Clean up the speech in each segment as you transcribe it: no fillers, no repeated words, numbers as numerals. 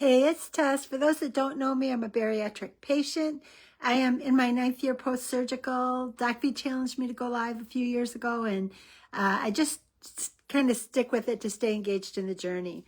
Hey, it's Tess. For those that don't know me, I'm a bariatric patient. I am in my 9th year post-surgical. Doc V challenged me to go live a few years ago, and I just kind of stick with it to stay engaged in the journey.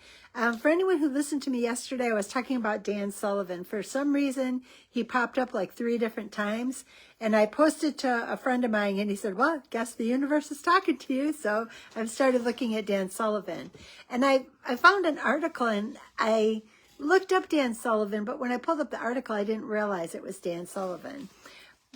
For anyone who listened to me yesterday, I was talking about Dan Sullivan. For some reason, he popped up like 3 different times, and I posted to a friend of mine, and he said, well, guess the universe is talking to you. So I've started looking at Dan Sullivan. And I found an article, and I looked up Dan Sullivan, but when I pulled up the article, I didn't realize it was Dan Sullivan.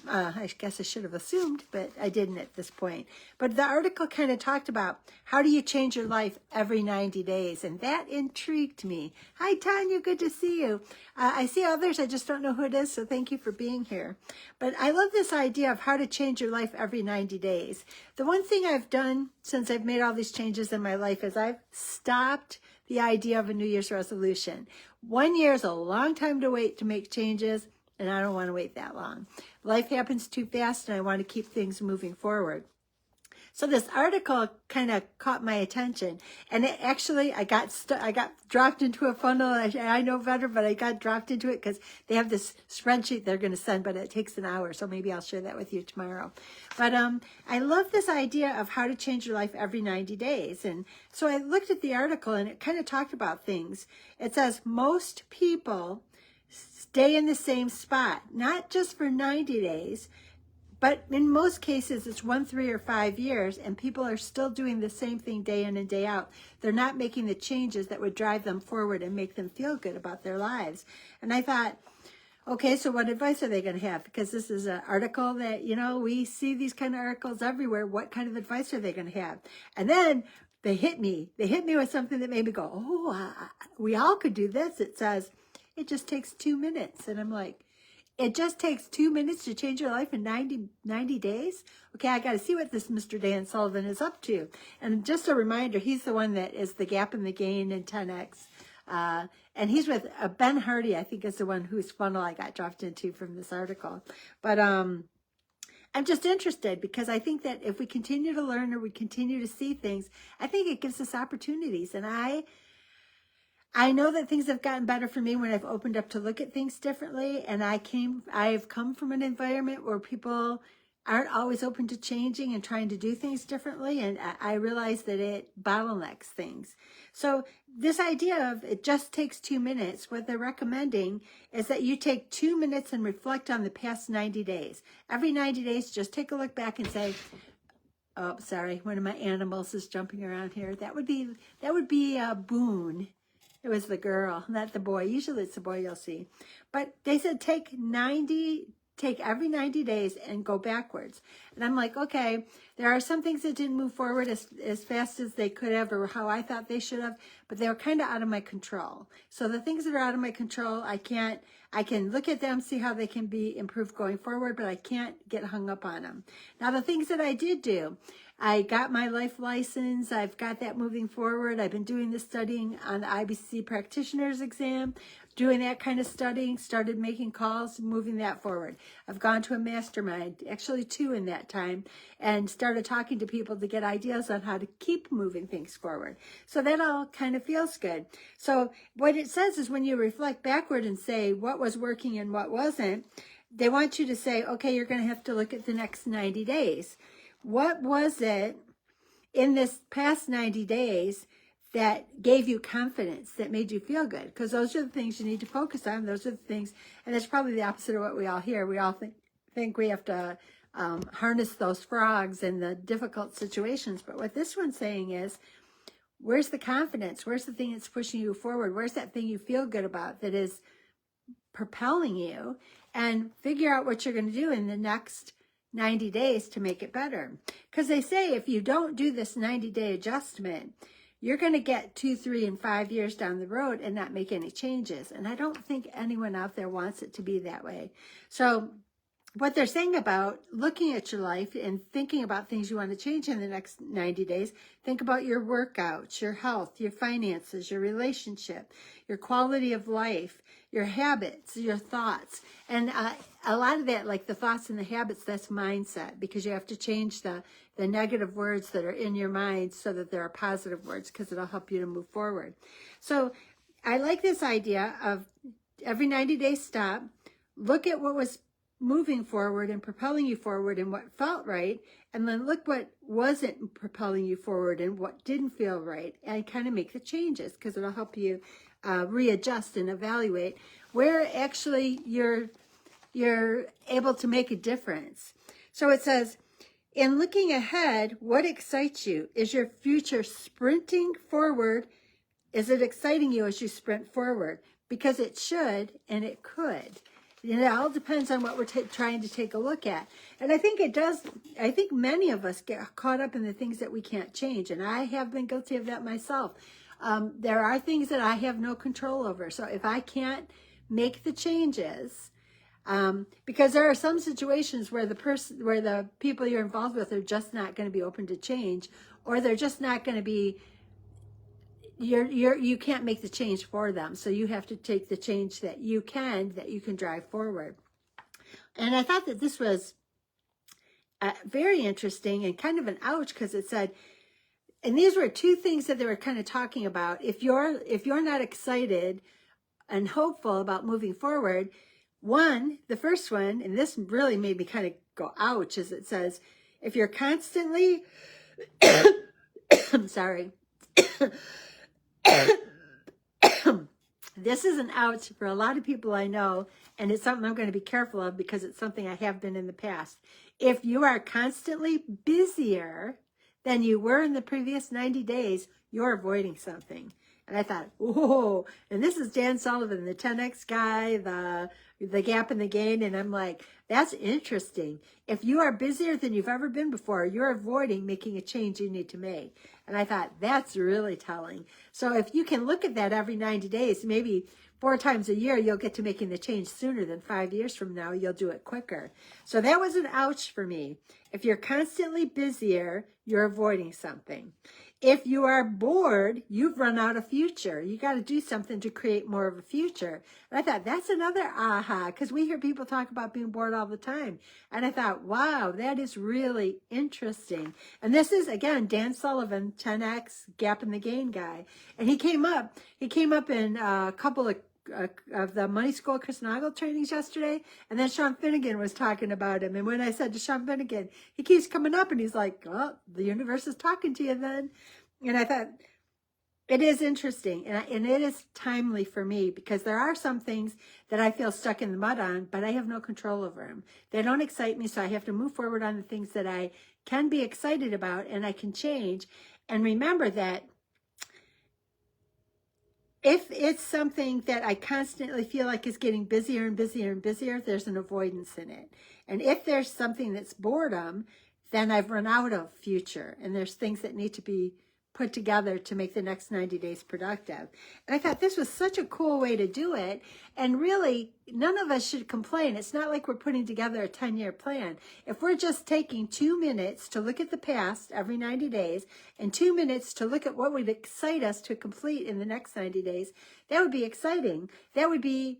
I guess I should have assumed, but I didn't at this point. But the article kind of talked about how do you change your life every 90 days, and that intrigued me. Hi, Tanya, good to see you. I see others, I just don't know who it is, so thank you for being here. But I love this idea of how to change your life every 90 days. The one thing I've done since I've made all these changes in my life is I've stopped the idea of a New Year's resolution. 1 year is a long time to wait to make changes, and I don't want to wait that long. Life happens too fast, and I want to keep things moving forward. So this article kind of caught my attention, and it actually, I got dropped into a funnel. I know better, but I got dropped into it because they have this spreadsheet they're going to send, but it takes an hour, so maybe I'll share that with you tomorrow. But I love this idea of how to change your life every 90 days. And so I looked at the article, and it kind of talked about things. It says most people stay in the same spot, not just for 90 days, but in most cases, it's 1, 3, or 5 years, and people are still doing the same thing day in and day out. They're not making the changes that would drive them forward and make them feel good about their lives. And I thought, okay, so what advice are they going to have? Because this is an article that, you know, we see these kind of articles everywhere. What kind of advice are they going to have? And then they hit me. They hit me with something that made me go, oh, we all could do this. It says, it just takes 2 minutes. And I'm like, it just takes 2 minutes to change your life in 90 days? Okay, I got to see what this Mr. Dan Sullivan is up to. And just a reminder, he's the one that is the gap in the gain in 10X. And he's with Ben Hardy, I think is the one whose funnel I got dropped into from this article. But I'm just interested because I think that if we continue to learn or we continue to see things, I think it gives us opportunities. And I know that things have gotten better for me when I've opened up to look at things differently. And I've come from an environment where people aren't always open to changing and trying to do things differently. And I realize that it bottlenecks things. So this idea of it just takes 2 minutes, what they're recommending is that you take 2 minutes and reflect on the past 90 days. Every 90 days, just take a look back and say, oh, sorry, one of my animals is jumping around here. That would be a Boone. It was the girl, not the boy. Usually it's the boy you'll see. But they said take every 90 days and go backwards. And I'm like, okay, there are some things that didn't move forward as fast as they could have or how I thought they should have, but they were kind of out of my control. So the things that are out of my control, I can look at them, see how they can be improved going forward, but I can't get hung up on them. Now, the things that I did do, I got my life license. I've got that moving forward. I've been doing the studying on the IBC practitioner's exam, doing that kind of studying, started making calls, moving that forward. I've gone to a mastermind, actually 2 in that time, and started talking to people to get ideas on how to keep moving things forward. So that all kind of feels good. So what it says is when you reflect backward and say what was working and what wasn't, they want you to say, okay, you're going to have to look at the next 90 days. What was it in this past 90 days that gave you confidence, that made you feel good? Because those are the things you need to focus on. Those are the things, and that's probably the opposite of what we all hear. We all think we have to harness those frogs in the difficult situations. But what this one's saying is, where's the confidence? Where's the thing that's pushing you forward? Where's that thing you feel good about that is propelling you? And figure out what you're going to do in the next 90 days to make it better. Because they say if you don't do this 90-day adjustment, you're going to get 2, 3, and 5 years down the road and not make any changes. And I don't think anyone out there wants it to be that way. So what they're saying about looking at your life and thinking about things you want to change in the next 90 days, think about your workouts, your health, your finances, your relationship, your quality of life, your habits, your thoughts. And a lot of that, like the thoughts and the habits, that's mindset, because you have to change the negative words that are in your mind so that there are positive words, because it'll help you to move forward. So I like this idea of every 90-day stop, look at what was moving forward and propelling you forward and what felt right, and then look what wasn't propelling you forward and what didn't feel right, and kind of make the changes, because it'll help you readjust and evaluate where actually you're able to make a difference. So it says, in looking ahead, what excites you? Is your future sprinting forward? Is it exciting you as you sprint forward? Because it should, and it could. And it all depends on what we're trying to take a look at. And I think it does. I think many of us get caught up in the things that we can't change. And I have been guilty of that myself. There are things that I have no control over. So if I can't make the changes, because there are some situations where the people you're involved with are just not going to be open to change, or they're just not going to be, you can't make the change for them. So you have to take the change that you can drive forward. And I thought that this was very interesting and kind of an ouch, because it said, and these were two things that they were kind of talking about. If you're not excited and hopeful about moving forward, the first one, and this really made me kind of go ouch, is it says, if you're constantly, I'm sorry, this is an ouch for a lot of people I know, and it's something I'm going to be careful of because it's something I have been in the past. If you are constantly busier than you were in the previous 90 days, you're avoiding something. And I thought, whoa, and this is Dan Sullivan, the 10X guy, the gap and the gain. And I'm like, that's interesting. If you are busier than you've ever been before, you're avoiding making a change you need to make. And I thought, that's really telling. So if you can look at that every 90 days, maybe 4 times a year, you'll get to making the change sooner than 5 years from now. You'll do it quicker. So that was an ouch for me. If you're constantly busier, you're avoiding something. If you are bored, you've run out of future. You got to do something to create more of a future. And I thought, that's another aha, because we hear people talk about being bored all the time. And I thought, wow, that is really interesting. And this is, again, Dan Sullivan, 10X, Gap and the Gain guy. And he came up in a couple of the Money School Chris Nagel trainings yesterday, and then Sean Finnegan was talking about him. And when I said to Sean Finnegan, he keeps coming up and he's like, oh, the universe is talking to you then. And I thought, it is interesting, and it is timely for me, because there are some things that I feel stuck in the mud on, but I have no control over them. They don't excite me, so I have to move forward on the things that I can be excited about and I can change. And remember that if it's something that I constantly feel like is getting busier and busier and busier, there's an avoidance in it. And if there's something that's boredom, then I've run out of future, and there's things that need to be put together to make the next 90 days productive. And I thought this was such a cool way to do it. And really, none of us should complain. It's not like we're putting together a 10-year plan. If we're just taking 2 minutes to look at the past every 90 days and 2 minutes to look at what would excite us to complete in the next 90 days, that would be exciting. That would be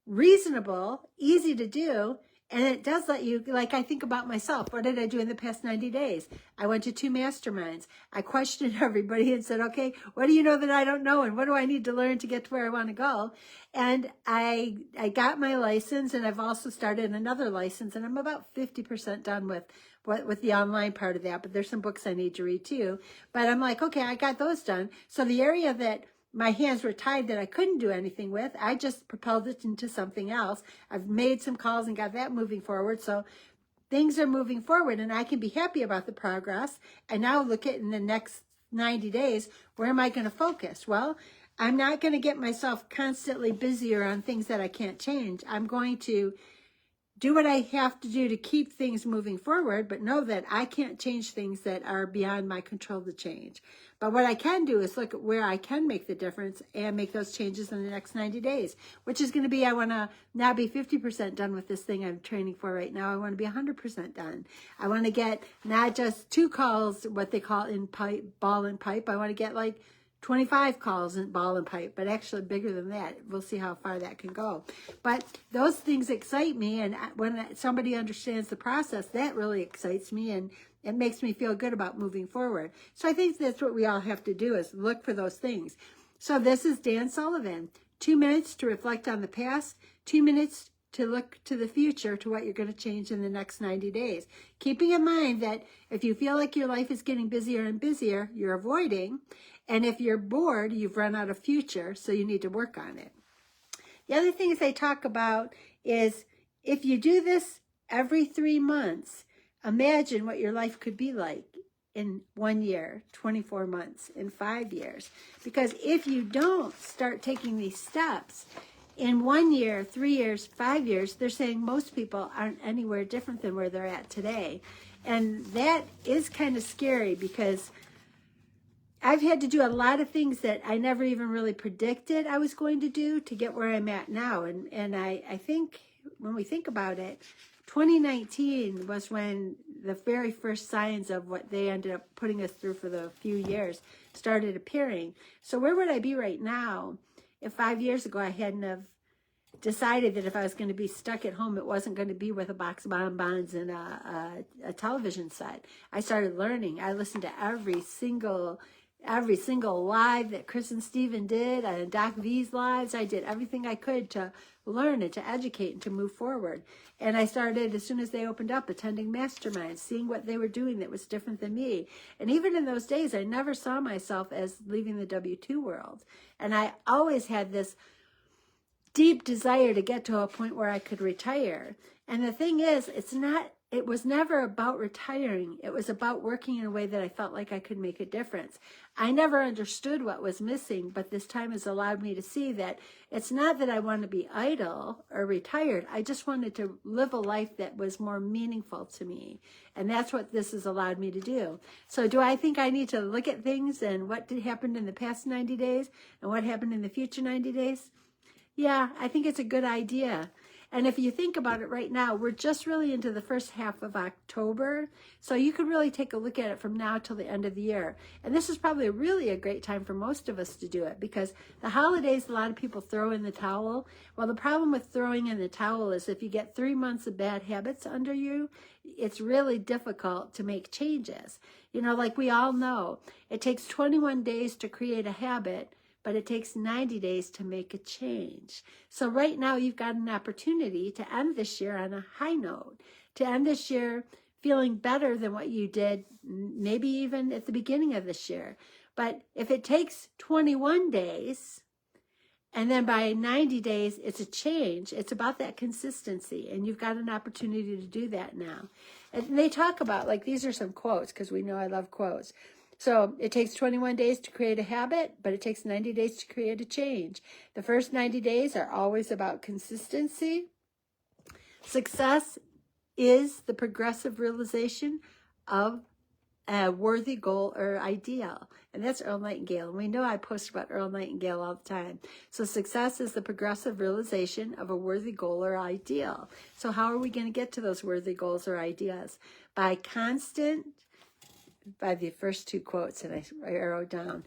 reasonable, easy to do. And it does let you, like I think about myself, what did I do in the past 90 days? I went to 2 masterminds. I questioned everybody and said, okay, what do you know that I don't know? And what do I need to learn to get to where I want to go? And I got my license, and I've also started another license, and I'm about 50% done with the online part of that, but there's some books I need to read too. But I'm like, okay, I got those done. So the area that my hands were tied that I couldn't do anything with, I just propelled it into something else. I've made some calls and got that moving forward. So things are moving forward, and I can be happy about the progress. And now look at in the next 90 days, where am I going to focus? Well, I'm not going to get myself constantly busier on things that I can't change. I'm going to do what I have to do to keep things moving forward, but know that I can't change things that are beyond my control to change. But what I can do is look at where I can make the difference and make those changes in the next 90 days, which is going to be, I want to not be 50% done with this thing I'm training for right now. I want to be 100% done. I want to get not just 2 calls, what they call in pipe, ball and pipe. I want to get like 25 calls in ball and pipe, but actually bigger than that. We'll see how far that can go. But those things excite me, and when somebody understands the process, that really excites me, and it makes me feel good about moving forward. So I think that's what we all have to do, is look for those things. So this is Dan Sullivan. 2 minutes to reflect on the past, 2 minutes to look to the future, to what you're going to change in the next 90 days. Keeping in mind that if you feel like your life is getting busier and busier, you're avoiding. And if you're bored, you've run out of future, so you need to work on it. The other things they talk about is if you do this every 3 months, imagine what your life could be like in 1 year, 24 months, in 5 years. Because if you don't start taking these steps, in 1 year, 3 years, 5 years, they're saying most people aren't anywhere different than where they're at today. And that is kind of scary, because I've had to do a lot of things that I never even really predicted I was going to do to get where I'm at now. And I think when we think about it, 2019 was when the very first signs of what they ended up putting us through for the few years started appearing. So where would I be right now if 5 years ago I hadn't have decided that if I was going to be stuck at home, it wasn't going to be with a box of bonbons and a television set? I started learning. I listened to every single live that Chris and Steven did, and Doc V's lives. I did everything I could to learn and to educate and to move forward. And I started, as soon as they opened up, attending masterminds, seeing what they were doing that was different than me. And even in those days, I never saw myself as leaving the W-2 world. And I always had this deep desire to get to a point where I could retire. And the thing is, it was never about retiring. It was about working in a way that I felt like I could make a difference. I never understood what was missing, but this time has allowed me to see that it's not that I want to be idle or retired. I just wanted to live a life that was more meaningful to me. And that's what this has allowed me to do. So do I think I need to look at things and what happened in the past 90 days and what happened in the future 90 days? Yeah, I think it's a good idea. And if you think about it right now, we're just really into the first half of October. So you could really take a look at it from now till the end of the year. And this is probably really a great time for most of us to do it, because the holidays, a lot of people throw in the towel. Well, the problem with throwing in the towel is if you get 3 months of bad habits under you, it's really difficult to make changes. You know, like we all know, it takes 21 days to create a habit, but it takes 90 days to make a change. So right now you've got an opportunity to end this year on a high note, to end this year feeling better than what you did maybe even at the beginning of this year. But if it takes 21 days, and then by 90 days, it's a change. It's about that consistency, and you've got an opportunity to do that now. And they talk about, like, these are some quotes, because we know I love quotes. So it takes 21 days to create a habit, but it takes 90 days to create a change. The first 90 days are always about consistency. Success is the progressive realization of a worthy goal or ideal. And that's Earl Nightingale. And we know I post about Earl Nightingale all the time. So success is the progressive realization of a worthy goal or ideal. So how are we going to get to those worthy goals or ideas? By the first two quotes that I wrote down,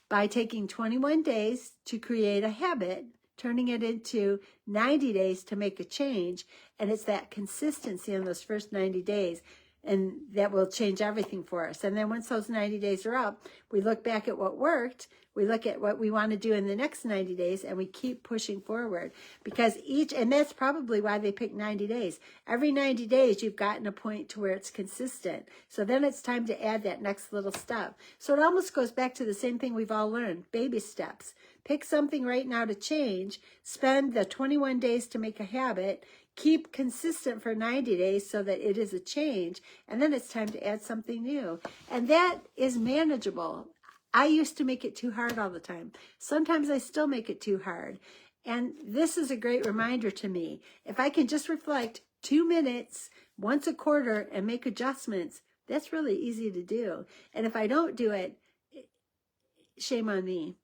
by taking 21 days to create a habit, turning it into 90 days to make a change. And it's that consistency in those first 90 days, and that will change everything for us. And then once those 90 days are up, we look back at what worked, we look at what we want to do in the next 90 days, and we keep pushing forward. Because and that's probably why they pick 90 days. Every 90 days, you've gotten a point to where it's consistent. So then it's time to add that next little step. So it almost goes back to the same thing we've all learned, baby steps. Pick something right now to change, spend the 21 days to make a habit, keep consistent for 90 days so that it is a change, and then it's time to add something new. And that is manageable. I used to make it too hard all the time. Sometimes I still make it too hard. And this is a great reminder to me. If I can just reflect 2 minutes once a quarter and make adjustments, that's really easy to do. And if I don't do it, shame on me.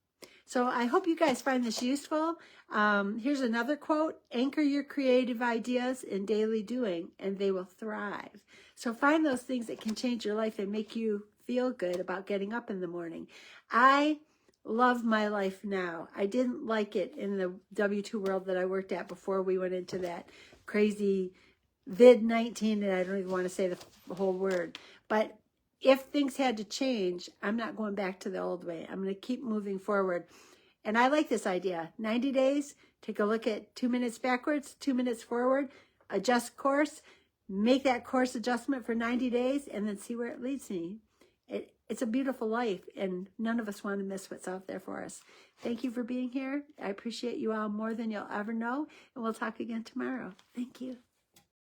So I hope you guys find this useful. Here's another quote: anchor your creative ideas in daily doing and they will thrive. So find those things that can change your life and make you feel good about getting up in the morning. I love my life now. I didn't like it in the W-2 world that I worked at before we went into that crazy vid-19, and I don't even want to say the whole word. But if things had to change, I'm not going back to the old way. I'm going to keep moving forward. And I like this idea. 90 days, take a look at 2 minutes backwards, 2 minutes forward, adjust course, make that course adjustment for 90 days, and then see where it leads me. It's a beautiful life, and none of us want to miss what's out there for us. Thank you for being here. I appreciate you all more than you'll ever know, and we'll talk again tomorrow. Thank you.